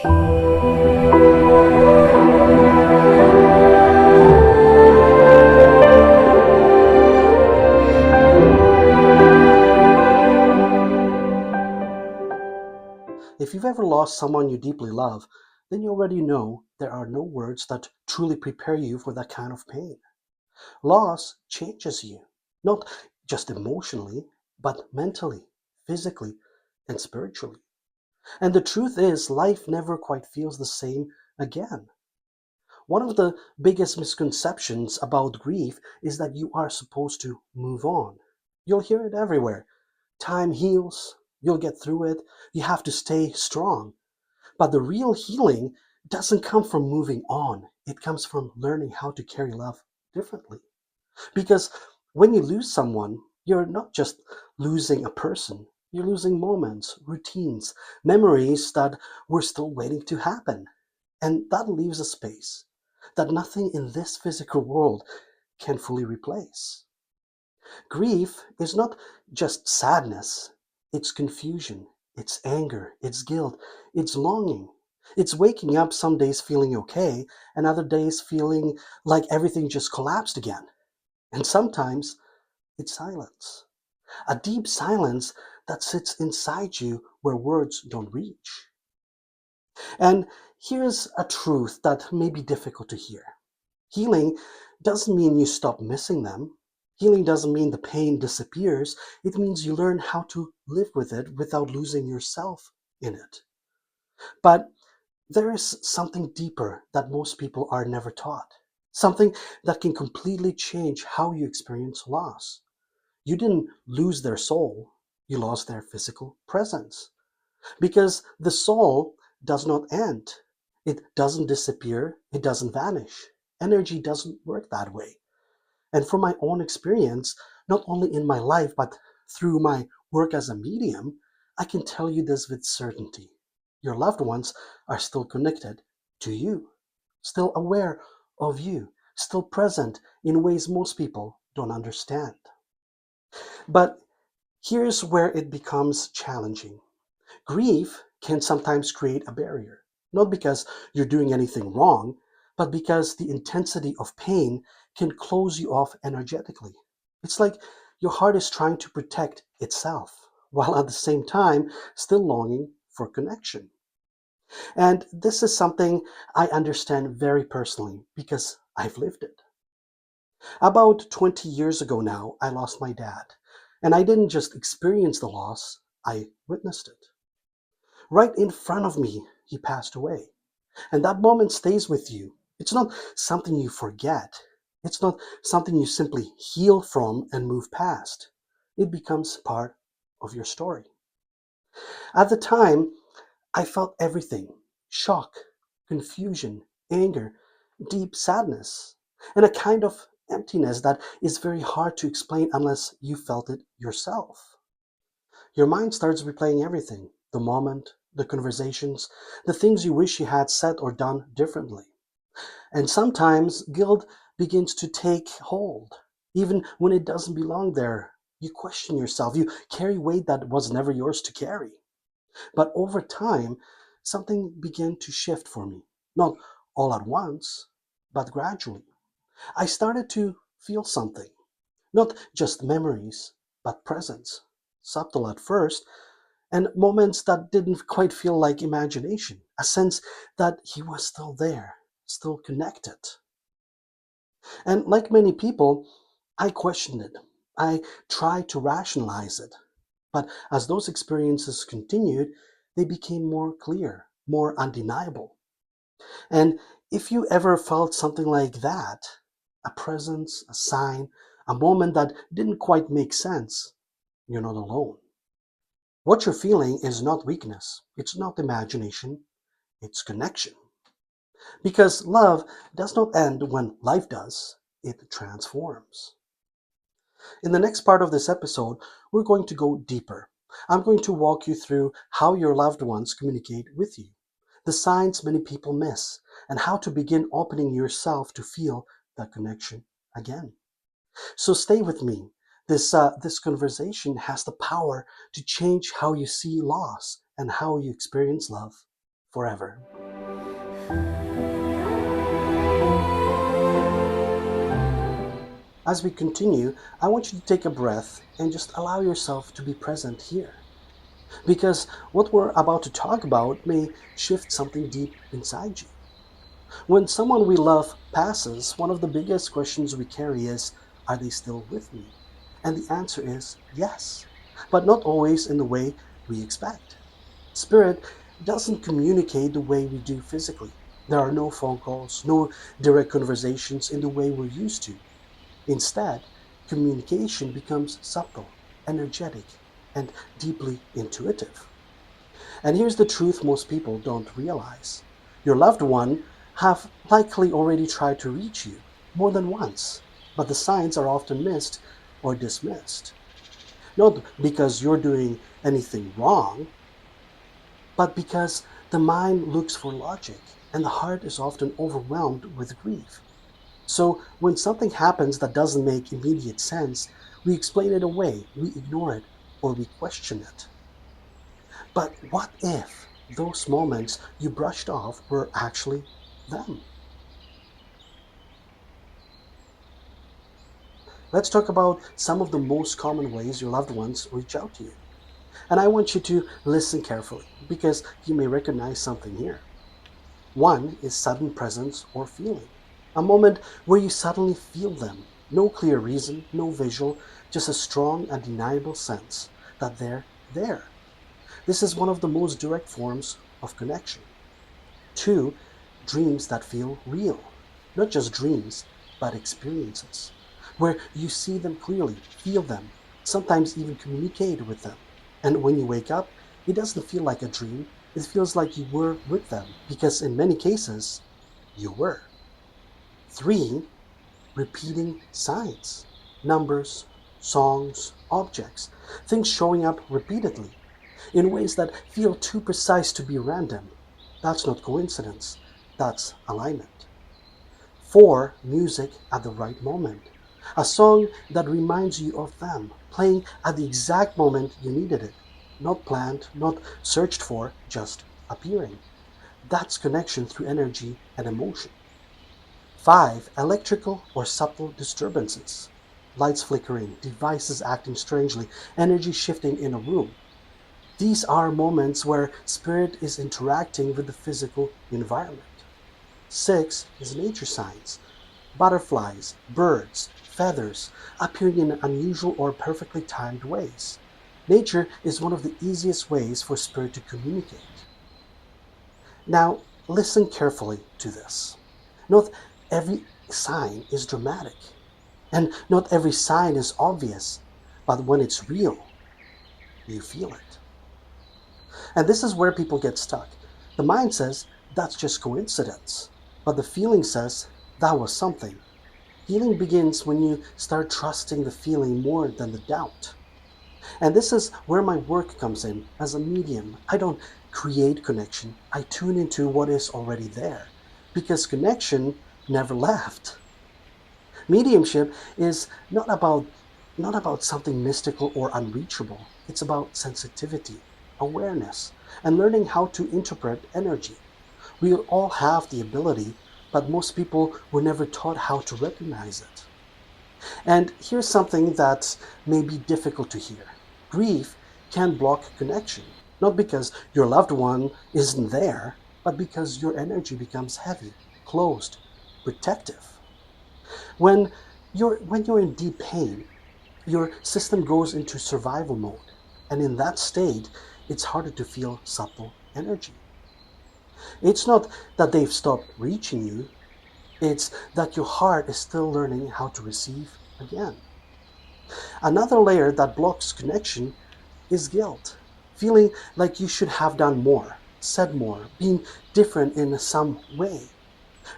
If you've ever lost someone you deeply love, then you already know there are no words that truly prepare you for that kind of pain. Loss changes you, not just emotionally, but mentally, physically, and spiritually. And the truth is, life never quite feels the same again. One of the biggest misconceptions about grief is that you are supposed to move on. You'll hear it everywhere. Time heals, you'll get through it, you have to stay strong. But the real healing doesn't come from moving on, it comes from learning how to carry love differently. Because when you lose someone, you're not just losing a person, you're losing moments, routines, memories that were still waiting to happen. And that leaves a space that nothing in this physical world can fully replace. Grief is not just sadness, it's confusion, it's anger, it's guilt, it's longing. It's waking up some days feeling okay, and other days feeling like everything just collapsed again. And sometimes it's silence. A deep silence that sits inside you where words don't reach. And here's a truth that may be difficult to hear. Healing doesn't mean you stop missing them. Healing doesn't mean the pain disappears. It means you learn how to live with it without losing yourself in it. But there is something deeper that most people are never taught. Something that can completely change how you experience loss. You didn't lose their soul, you lost their physical presence. Because the soul does not end, it doesn't disappear, it doesn't vanish. Energy doesn't work that way. And from my own experience, not only in my life, but through my work as a medium, I can tell you this with certainty. Your loved ones are still connected to you, still aware of you, still present in ways most people don't understand. But here's where it becomes challenging. Grief can sometimes create a barrier, not because you're doing anything wrong, but because the intensity of pain can close you off energetically. It's like your heart is trying to protect itself, while at the same time still longing for connection. And this is something I understand very personally because I've lived it. About 20 years ago now, I lost my dad. And I didn't just experience the loss, I witnessed it. Right in front of me, he passed away. And that moment stays with you. It's not something you forget. It's not something you simply heal from and move past. It becomes part of your story. At the time, I felt everything: shock, confusion, anger, deep sadness, and a kind of emptiness that is very hard to explain unless you felt it yourself. Your mind starts replaying everything: the moment, the conversations, the things you wish you had said or done differently. And sometimes guilt begins to take hold, even when it doesn't belong there. You question yourself, you carry weight that was never yours to carry. But over time, something began to shift for me. Not all at once, but gradually. I started to feel something. Not just memories, but presence. Subtle at first, and moments that didn't quite feel like imagination. A sense that he was still there, still connected. And like many people, I questioned it. I tried to rationalize it. But as those experiences continued, they became more clear, more undeniable. And if you ever felt something like that, a presence, a sign, a moment that didn't quite make sense, you're not alone. What you're feeling is not weakness, it's not imagination, it's connection. Because love does not end when life does, it transforms. In the next part of this episode, we're going to go deeper. I'm going to walk you through how your loved ones communicate with you, the signs many people miss, and how to begin opening yourself to feel that connection again. So stay with me. This conversation has the power to change how you see loss and how you experience love forever. As we continue, I want you to take a breath and just allow yourself to be present here. Because what we're about to talk about may shift something deep inside you. When someone we love passes, one of the biggest questions we carry is, are they still with me? And the answer is yes, but not always in the way we expect. Spirit doesn't communicate the way we do physically. There are no phone calls, no direct conversations in the way we're used to. Instead, communication becomes subtle, energetic, and deeply intuitive. And here's the truth most people don't realize. Your loved one have likely already tried to reach you more than once, but the signs are often missed or dismissed. Not because you're doing anything wrong, but because the mind looks for logic and the heart is often overwhelmed with grief. So when something happens that doesn't make immediate sense, we explain it away, we ignore it, or we question it. But what if those moments you brushed off were actually them? Let's talk about some of the most common ways your loved ones reach out to you. And I want you to listen carefully because you may recognize something here. One is sudden presence or feeling. A moment where you suddenly feel them. No clear reason, no visual, just a strong, undeniable sense that they're there. This is one of the most direct forms of connection. Two, dreams that feel real. Not just dreams, but experiences, where you see them clearly, feel them, sometimes even communicate with them. And when you wake up, it doesn't feel like a dream, it feels like you were with them, because in many cases, you were. Three, repeating signs, numbers, songs, objects, things showing up repeatedly in ways that feel too precise to be random. That's not coincidence, that's alignment. Four, music at the right moment. A song that reminds you of them, playing at the exact moment you needed it. Not planned, not searched for, just appearing. That's connection through energy and emotion. Five, electrical or subtle disturbances. Lights flickering, devices acting strangely, energy shifting in a room. These are moments where spirit is interacting with the physical environment. Six is nature signs. Butterflies, birds, feathers appearing in unusual or perfectly timed ways. Nature is one of the easiest ways for spirit to communicate. Now, listen carefully to this. Not every sign is dramatic, and not every sign is obvious, but when it's real, you feel it. And this is where people get stuck. The mind says, that's just coincidence. But the feeling says, that was something. Healing begins when you start trusting the feeling more than the doubt. And this is where my work comes in as a medium. I don't create connection, I tune into what is already there. Because connection never left. Mediumship is not about something mystical or unreachable. It's about sensitivity, awareness, and learning how to interpret energy. We all have the ability, but most people were never taught how to recognize it. And here's something that may be difficult to hear. Grief can block connection, not because your loved one isn't there, but because your energy becomes heavy, closed, protective. When when you're in deep pain, your system goes into survival mode. And in that state, it's harder to feel subtle energy. It's not that they've stopped reaching you, it's that your heart is still learning how to receive again. Another layer that blocks connection is guilt. Feeling like you should have done more, said more, been different in some way.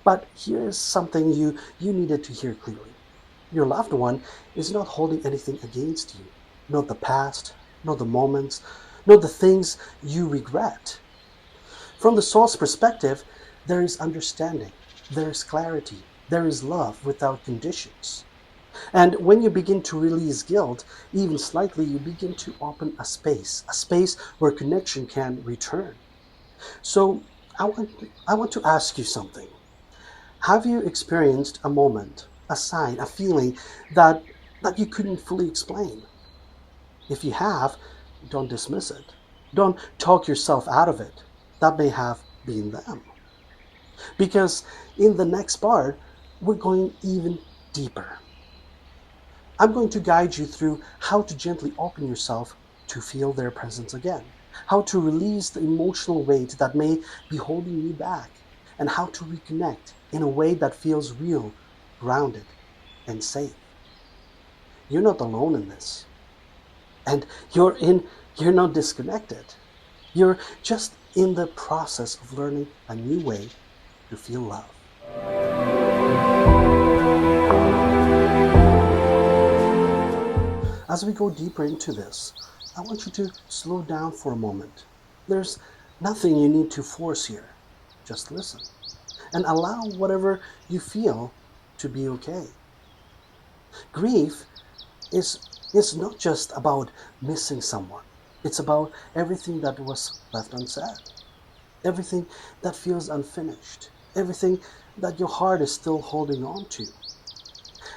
But here's something you needed to hear clearly. Your loved one is not holding anything against you. Not the past, not the moments, not the things you regret. From the soul's perspective, there is understanding, there is clarity, there is love without conditions. And when you begin to release guilt, even slightly, you begin to open a space where connection can return. So I want to ask you something. Have you experienced a moment, a sign, a feeling that you couldn't fully explain? If you have, don't dismiss it. Don't talk yourself out of it. That may have been them. Because in the next part, we're going even deeper. I'm going to guide you through how to gently open yourself to feel their presence again, how to release the emotional weight that may be holding you back, and how to reconnect in a way that feels real, grounded, and safe. You're not alone in this. And you're not disconnected. You're just in the process of learning a new way to feel love. As we go deeper into this, I want you to slow down for a moment. There's nothing you need to force here. Just listen and allow whatever you feel to be okay. Grief is not just about missing someone. It's about everything that was left unsaid, everything that feels unfinished, everything that your heart is still holding on to.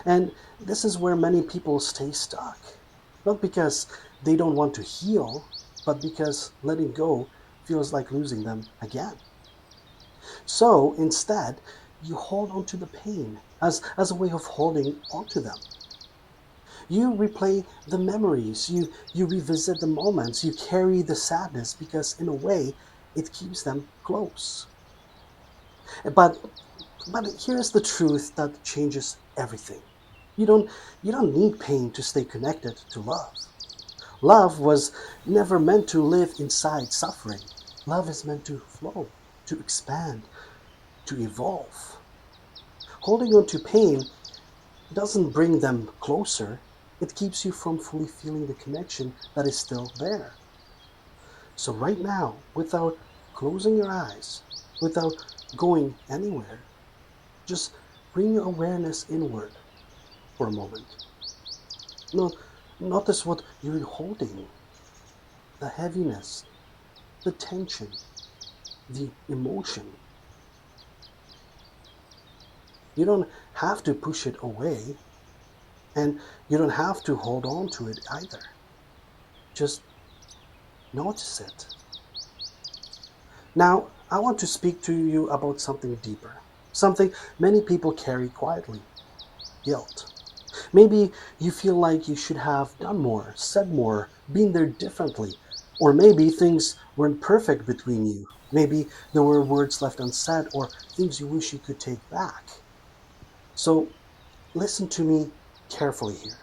And this is where many people stay stuck. Not because they don't want to heal, but because letting go feels like losing them again. So instead, you hold on to the pain as a way of holding on to them. You replay the memories, you revisit the moments, you carry the sadness because in a way it keeps them close. But here's the truth that changes everything. You don't you don't need pain to stay connected to love. Love was never meant to live inside suffering. Love is meant to flow, to expand, to evolve. Holding on to pain doesn't bring them closer. It keeps you from fully feeling the connection that is still there. So right now, without closing your eyes, without going anywhere, just bring your awareness inward for a moment. No, notice what you're holding, the heaviness, the tension, the emotion. You don't have to push it away, and you don't have to hold on to it either. Just notice it. Now, I want to speak to you about something deeper, something many people carry quietly: guilt. Maybe you feel like you should have done more, said more, been there differently. Or maybe things weren't perfect between you. Maybe there were words left unsaid or things you wish you could take back. So listen to me carefully here.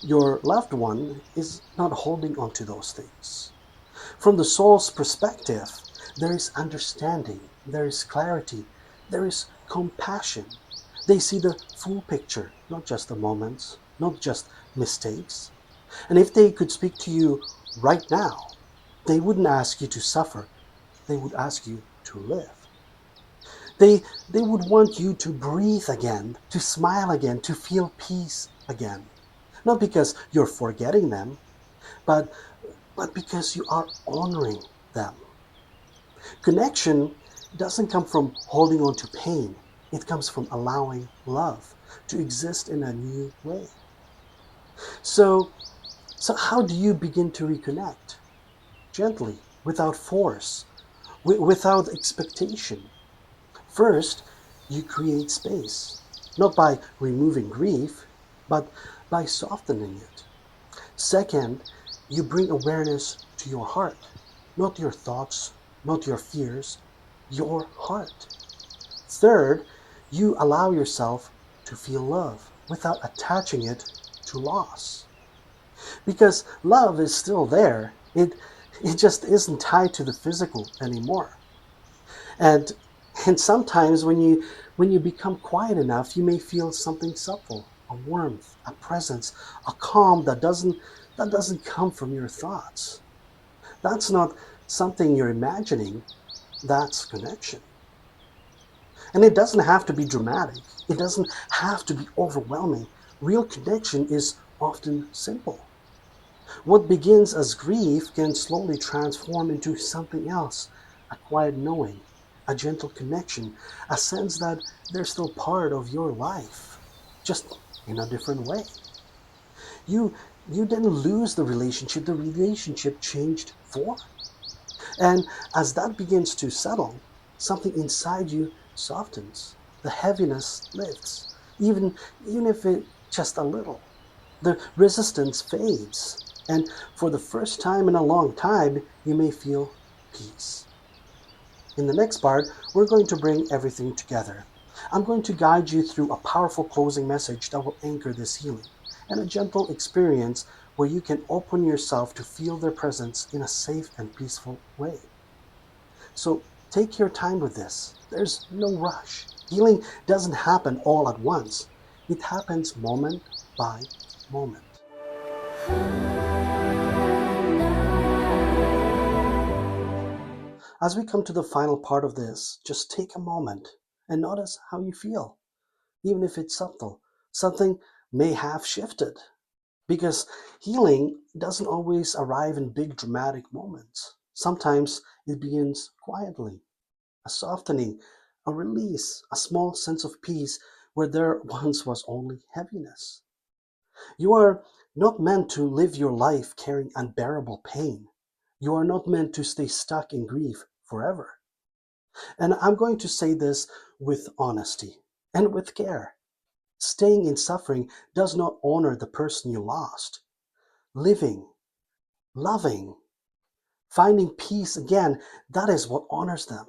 Your loved one is not holding on to those things. From the soul's perspective, there is understanding, there is clarity, there is compassion. They see the full picture, not just the moments, not just mistakes. And if they could speak to you right now, they wouldn't ask you to suffer, they would ask you to live. They would want you to breathe again, to smile again, to feel peace again. Not because you're forgetting them, but because you are honoring them. Connection doesn't come from holding on to pain. It comes from allowing love to exist in a new way. So, how do you begin to reconnect? Gently, without force, without expectation. First, you create space, not by removing grief, but by softening it. Second, you bring awareness to your heart, not your thoughts, not your fears, your heart. Third, you allow yourself to feel love without attaching it to loss. Because love is still there. It just isn't tied to the physical anymore. And sometimes when you become quiet enough, you may feel something subtle, a warmth, a presence, a calm that doesn't come from your thoughts. That's not something you're imagining, that's connection. And it doesn't have to be dramatic. It doesn't have to be overwhelming. Real connection is often simple. What begins as grief can slowly transform into something else, a quiet knowing, a gentle connection, a sense that they're still part of your life, just in a different way. You you didn't lose the relationship changed form. And as that begins to settle, something inside you softens. The heaviness lifts, even if it just a little. The resistance fades, and for the first time in a long time, you may feel peace. In the next part, we're going to bring everything together. I'm going to guide you through a powerful closing message that will anchor this healing, and a gentle experience where you can open yourself to feel their presence in a safe and peaceful way. So take your time with this. There's no rush. Healing doesn't happen all at once. It happens moment by moment. As we come to the final part of this, just take a moment and notice how you feel, even if it's subtle. Something may have shifted because healing doesn't always arrive in big dramatic moments. Sometimes it begins quietly, a softening, a release, a small sense of peace where there once was only heaviness. You are not meant to live your life carrying unbearable pain. You are not meant to stay stuck in grief forever. And I'm going to say this with honesty and with care. Staying in suffering does not honor the person you lost. Living, loving, finding peace again, that is what honors them.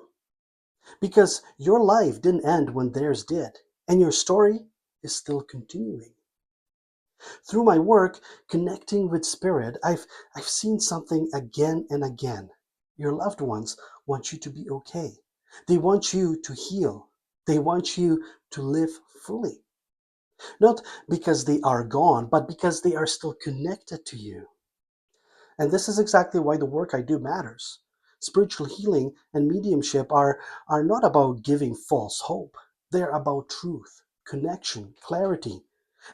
Because your life didn't end when theirs did, and your story is still continuing. Through my work connecting with spirit, I've seen something again and again. Your loved ones want you to be okay. They want you to heal. They want you to live fully. Not because they are gone, but because they are still connected to you. And this is exactly why the work I do matters. Spiritual healing and mediumship are not about giving false hope. They're about truth, connection, clarity,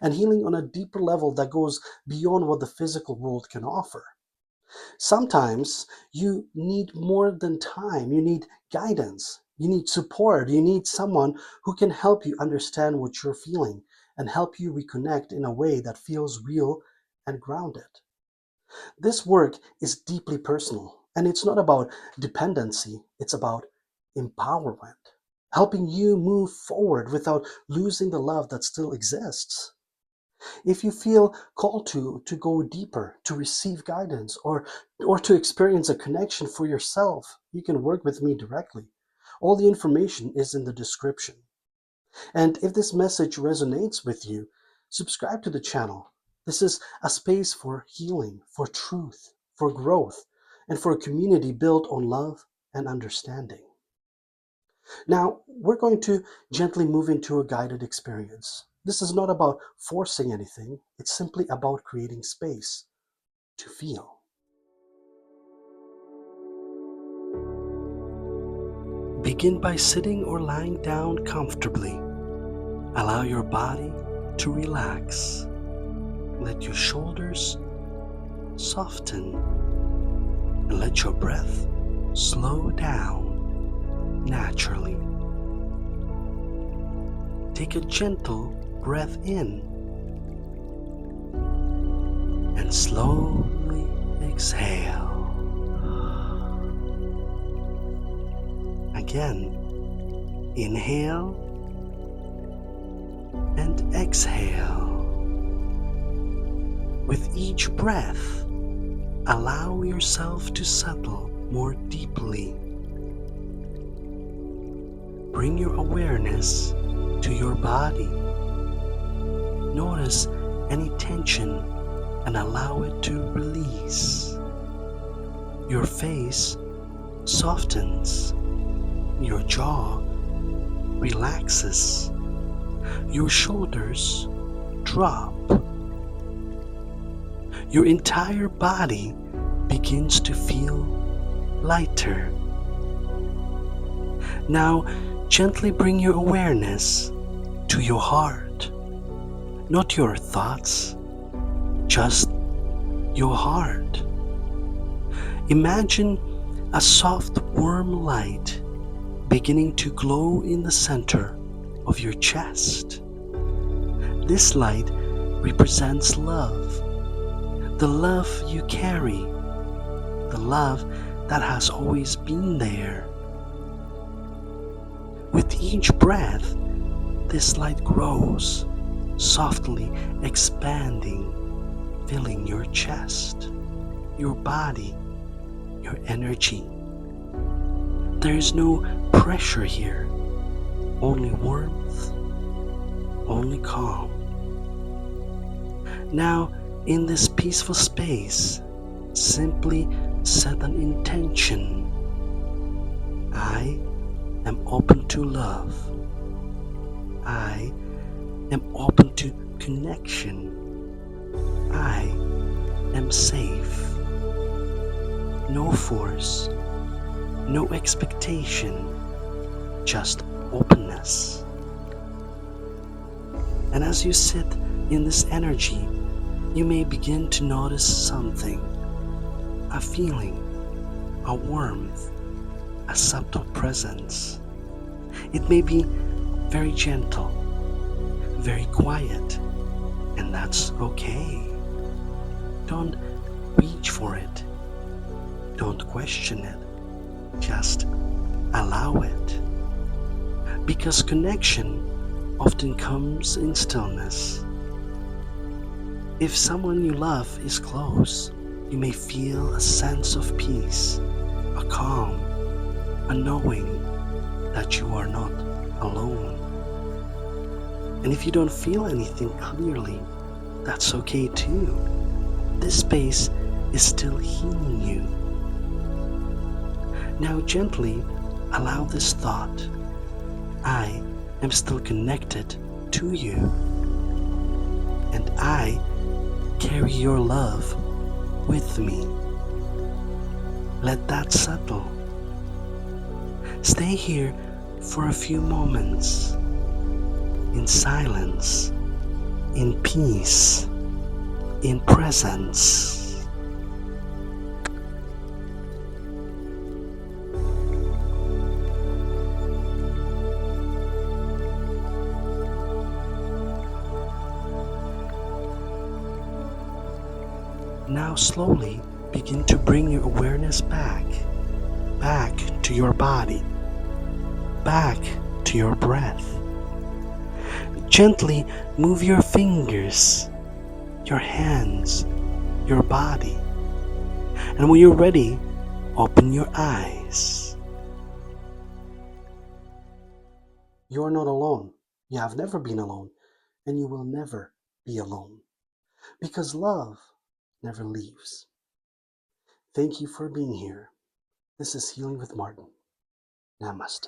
and healing on a deeper level that goes beyond what the physical world can offer. Sometimes you need more than time, you need guidance, you need support, you need someone who can help you understand what you're feeling and help you reconnect in a way that feels real and grounded. This work is deeply personal, and it's not about dependency, it's about empowerment, helping you move forward without losing the love that still exists. If you feel called to go deeper, to receive guidance, or to experience a connection for yourself, you can work with me directly. All the information is in the description. And if this message resonates with you, subscribe to the channel. This is a space for healing, for truth, for growth, and for a community built on love and understanding. Now, we're going to gently move into a guided experience. This is not about forcing anything, it's simply about creating space to feel. Begin by sitting or lying down comfortably. Allow your body to relax. Let your shoulders soften and let your breath slow down naturally. Take a gentle breath in and slowly exhale. Again, inhale and exhale. With each breath, allow yourself to settle more deeply. Bring your awareness to your body. Notice any tension and allow it to release. Your face softens. Your jaw relaxes. Your shoulders drop. Your entire body begins to feel lighter. Now, gently bring your awareness to your heart. Not your thoughts, just your heart. Imagine a soft, warm light beginning to glow in the center of your chest. This light represents love, the love you carry, the love that has always been there. With each breath, this light grows, softly expanding, filling your chest, your body, your energy. There is no pressure here, only warmth, only calm. Now, in this peaceful space, simply set an intention. I am open to love. I am open to connection. I am safe. No force, no expectation, just openness. And as you sit in this energy, you may begin to notice something, a feeling, a warmth, a subtle presence. It may be very gentle, very quiet, and that's okay. Don't reach for it. Don't question it. Just allow it. Because connection often comes in stillness. If someone you love is close, you may feel a sense of peace, a calm, a knowing that you are not alone. And if you don't feel anything clearly, that's okay too. This space is still healing you. Now gently allow this thought. I am still connected to you, and I carry your love with me. Let that settle. Stay here for a few moments, in silence, in peace, in presence. Now slowly begin to bring your awareness back to your body, back to your breath. Gently move your fingers, your hands, your body. And when you're ready, open your eyes. You are not alone. You have never been alone, and you will never be alone. Because love never leaves. Thank you for being here. This is Healing with Martin. Namaste.